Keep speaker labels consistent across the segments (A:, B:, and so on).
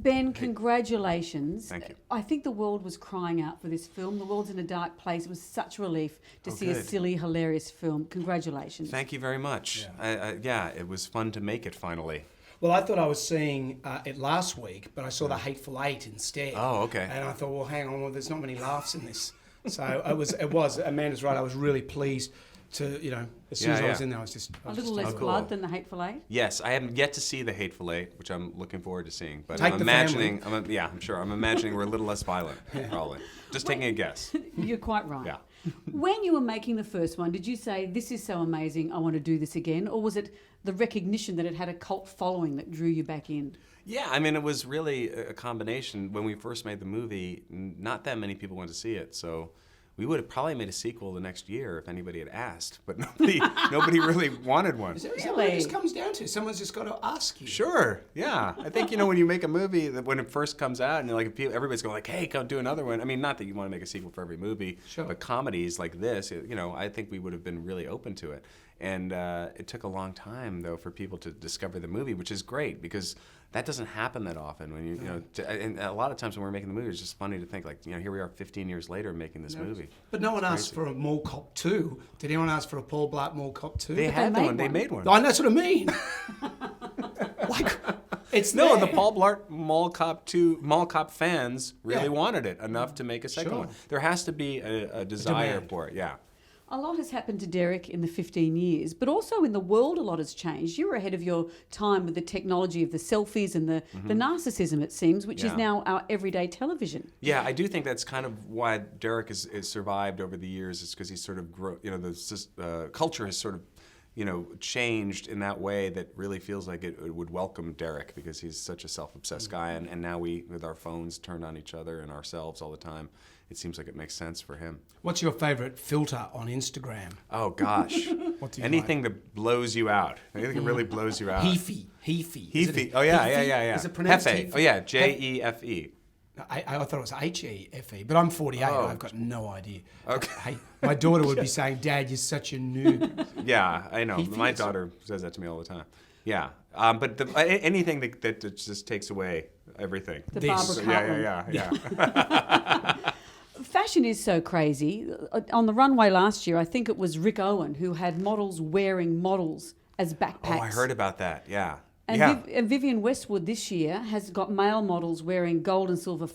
A: Ben, congratulations.
B: Thank you.
A: I think the world was crying out for this film. The world's in a dark place. It was such a relief to see a
B: good.
A: silly, hilarious film. Congratulations.
B: Thank you very much. It was fun to make it finally.
C: Well, I thought I was seeing it last week, but I saw The Hateful Eight instead.
B: Oh, okay.
C: And I thought, well, hang on, well, there's not many laughs in this. So it was. Amanda's right. I was really pleased to, as soon as I was in there, I was just...
A: A little less
B: cool.
A: blood than The Hateful Eight?
B: Yes, I haven't yet to see The Hateful Eight, which I'm looking forward to seeing. But
C: Take
B: I'm
C: the
B: imagining, I'm sure. I'm imagining we're a little less violent, probably. Just taking a guess.
A: You're quite right.
B: Yeah.
A: When you were making the first one, did you say, this is so amazing, I want to do this again? Or was it the recognition that it had a cult following that drew you back in?
B: Yeah, I mean, it was really a combination. When we first made the movie, not that many people went to see it, so we would have probably made a sequel the next year if anybody had asked, but nobody really wanted one.
C: Is that what it just comes down to? Someone's just got to ask you.
B: Sure, yeah. I think, when you make a movie, that when it first comes out, and everybody's going like, hey, come do another one. I mean, not that you want to make a sequel for every movie,
C: sure.
B: But comedies like this, I think we would have been really open to it. And it took a long time, though, for people to discover the movie, which is great, because that doesn't happen that often. When and a lot of times when we're making the movie, it's just funny to think, like, here we are 15 years later making this movie.
C: But no one asked for a Mall Cop 2. Did anyone ask for a Paul Blart Mall Cop 2?
B: They had one. They made one.
C: Oh, that's what I mean.
B: The Paul Blart Mall Cop fans really wanted it enough to make a second one. There has to be a desire for it, yeah.
A: A lot has happened to Derek in the 15 years, but also in the world a lot has changed. You were ahead of your time with the technology of the selfies and the narcissism, it seems, which is now our everyday television.
B: Yeah, I do think that's kind of why Derek has survived over the years, is because he's sort of the culture has sort of changed in that way that really feels like it would welcome Derek, because he's such a self-obsessed guy, and now we, with our phones turned on each other and ourselves all the time, it seems like it makes sense for him.
C: What's your favorite filter on Instagram?
B: Oh, gosh.
C: What do you
B: Anything that blows you out. Anything that really blows you out.
C: Heafy.
B: Oh, yeah.
C: Is it pronounced
B: Hefe. Oh, yeah, Jefe.
C: I thought it was Hefe, but I'm 48.
B: Oh.
C: I've got no idea.
B: Okay.
C: Hey, my daughter would be saying, Dad, you're such a noob.
B: Yeah, I know. My daughter says that to me all the time. Yeah. But anything that just takes away everything.
A: The Barbara Cartland.
B: Yeah.
A: Fashion is so crazy. On the runway last year, I think it was Rick Owen who had models wearing models as backpacks.
B: Oh, I heard about that. Yeah.
A: And Vivienne Westwood this year has got male models wearing gold and silver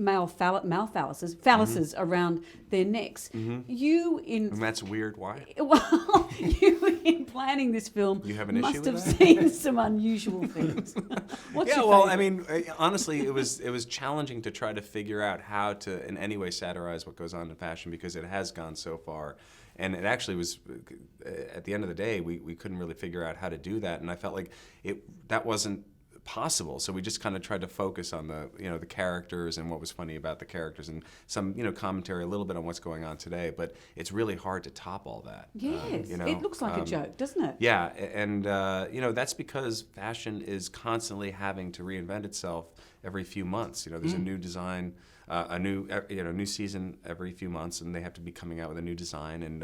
A: male phalluses around their necks. You
B: And that's weird. Why?
A: Well, you in planning this film
B: You have an
A: must
B: issue with
A: have
B: that?
A: seen some unusual things. What's your
B: well,
A: favorite?
B: I mean, honestly, it was challenging to try to figure out how to in any way satirize what goes on in fashion, because it has gone so far. And it actually was, at the end of the day, we couldn't really figure out how to do that. And I felt like that wasn't possible. So we just kind of tried to focus on the characters and what was funny about the characters, and some commentary a little bit on what's going on today. But it's really hard to top all that.
A: Yes, it looks like a joke, doesn't it?
B: Yeah, and that's because fashion is constantly having to reinvent itself every few months. There's a new design. A new season every few months, and they have to be coming out with a new design, and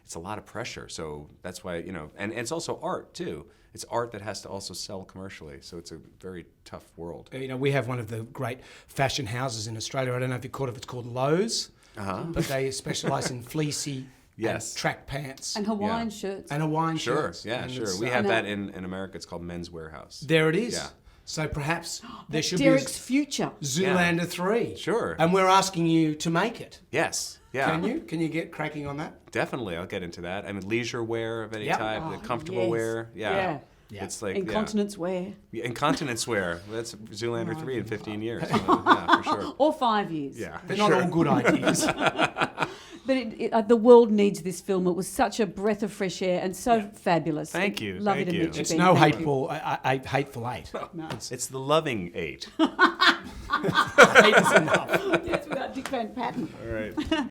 B: it's a lot of pressure. So that's why, and it's also art too. It's art that has to also sell commercially. So it's a very tough world.
C: We have one of the great fashion houses in Australia. I don't know if you've caught it. It's called Lowe's, but they specialise in fleecy and track pants
A: And Hawaiian shirts.
C: and Hawaiian shirts.
B: Yeah,
C: And
B: sure.
C: it's,
B: We have that in America. It's called Men's Warehouse.
C: There it is.
B: Yeah.
C: So perhaps there should
A: Derek's
C: be
A: future.
C: Zoolander 3.
B: Sure.
C: And we're asking you to make it.
B: Yes. Yeah.
C: Can you? Can you get cracking on that?
B: Definitely, I'll get into that. I mean, leisure wear of any
C: Yep.
B: type,
A: Oh,
B: comfortable
A: yes.
B: wear.
A: Yeah.
B: It's like
A: Incontinence wear.
B: Yeah, incontinence wear. That's Zoolander 3 in 15 years. Yeah, for sure.
A: Or 5 years.
B: Yeah.
C: They're not all good ideas.
A: But the world needs this film. It was such a breath of fresh air and so fabulous.
B: Thank you.
A: Lovely
B: Thank
A: to
B: you.
A: meet you,
C: It's
A: Ben.
C: no
A: Thank you.
C: hateful eight.
A: No.
B: It's the loving 8.
C: Hate is enough.
A: Yes, without Dick Van Patten.
B: All right.